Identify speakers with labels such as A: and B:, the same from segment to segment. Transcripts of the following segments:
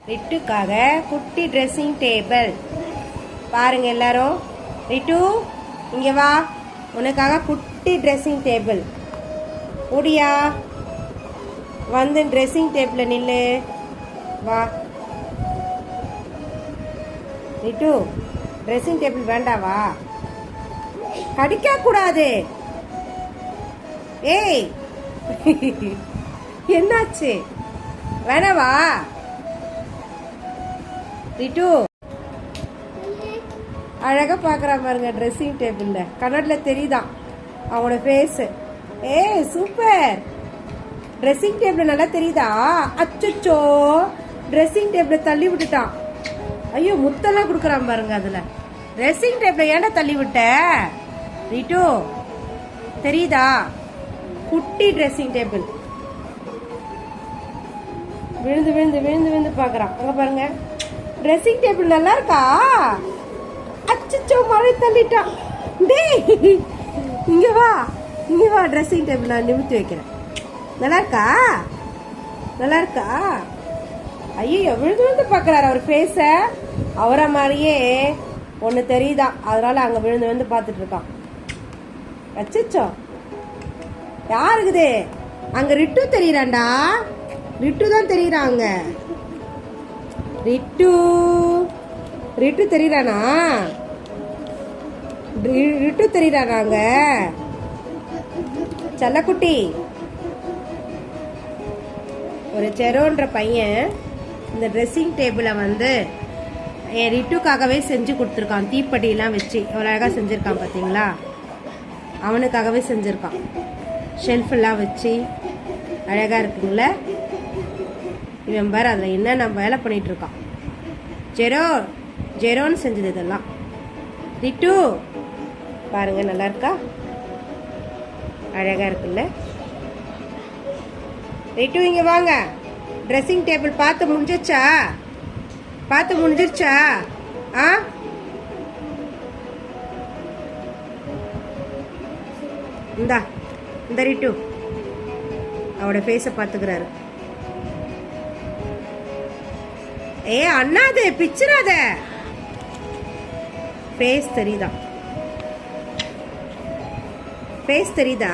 A: ரிட்டுக்காக குட்டி dressing table பாருங்க எல்லாரும். ரிட்டு இங்க வா, உனக்காக குட்டி ட்ரெஸ்ஸிங் டேபிள். ஓடியா வந்து ட்ரெஸ்ஸிங் டேபிள் நில்லு. வா ரிட்டு, ட்ரெஸ்ஸிங் டேபிள் வேண்டாவா? கடிக்க கூடாது. ஏய் என்னாச்சு? வேணாவா ரிட்டு? அழகா பாக்குறா பாருங்க ட்ரெஸ்ஸிங் டேபிள்ல. கண்ணாடில தெரியுதான் அவனோட ஃபேஸ். ஏய் சூப்பர், ட்ரெஸ்ஸிங் டேபிள் நல்லா தெரியுதா? அச்சோ, ட்ரெஸ்ஸிங் டேபிள் தள்ளி விட்டுட்டான். ஐயோ முத்தெல்லாம் கொடுக்குறான் பாருங்க அதுல. ட்ரெஸ்ஸிங் டேபிள் ஏன்டா தள்ளி விட்ட ரிட்டு? தெரியுதா? குட்டி ட்ரெஸ்ஸிங் டேபிள். விழுந்து விழுந்து விழுந்து விழுந்து பாக்குறான். அங்க பாருங்க, ட்ரெஸ்ஸிங் டேபிள் நல்லா இருக்கா? அச்சோ மழை தள்ளிட்டான். டேய் இங்க வா, இங்க வா, ட்ரெஸ்ஸிங் டேபிள் நான் நிமித்தி வைக்கிறேன். நல்லா இருக்கா? நல்லா இருக்கா? ஐயோ விழுந்து விழுந்து பாக்குறாரு அவர் ஃபேஸ. அவரை மாதிரியே ஒண்ணு தெரியுதான், அதனால அங்க விழுந்து விழுந்து பாத்துட்டு இருக்கான். அச்சோ யாருக்குது? அங்க ரிட்டு தெரியறான்டா. ரிட்டு தான் தெரியறாங்க. ரிட்டு ரிட்டு தெரியறானா? ரிட்டு தெரியறாங்க. செல்லக்குட்டி, ஒரு செரோன்ற பையன் இந்த ட்ரெஸ்ஸிங் டேபிளை வந்து என் ரிட்டுக்காகவே செஞ்சு கொடுத்துருக்கான். தீப்பெட்டிலாம் வச்சு எவ்வளோ அழகாக செஞ்சுருக்கான் பார்த்தீங்களா? அவனுக்காகவே செஞ்சுருக்கான். ஷெல்ஃபெல்லாம் வச்சு அழகாக இருக்குங்கள. இவன் பாரு அதில் என்னென்ன வேலை பண்ணிட்டு இருக்கான். ஜெரோன்னு செஞ்சது இதெல்லாம். ரிட்டு பாருங்க, நல்லா இருக்கா? அழகா இருக்குல்ல? ரிட்டு இங்க வாங்க. ட்ரெஸ்ஸிங் டேபிள் பார்த்து முடிஞ்சிருச்சா? பார்த்து முடிஞ்சிருச்சா? ஆ இந்தா இந்த ரிட்டு அவட ஃபேஸ பாத்துக்கிறாரு. ஏ அண்ணாது பிச்சிராத. ஃபேஸ் தெரியுதா? ஃபேஸ் தெரியுதா?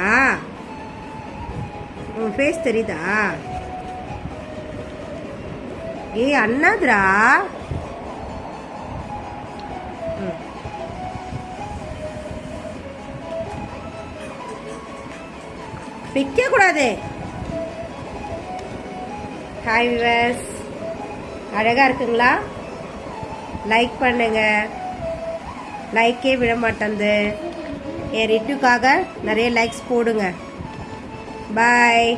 A: உன் ஃபேஸ் தெரியுதா? ஏ அண்ணாதுரா. பிக்க கூடாது. ஹாய் விவர்ஸ், அழகா இருக்குங்களா? லைக் பண்ணுங்க. லைக்கே விட மாட்டேங்குது. என் ரிட்டுக்காக நிறைய லைக்ஸ் போடுங்க. பாய்.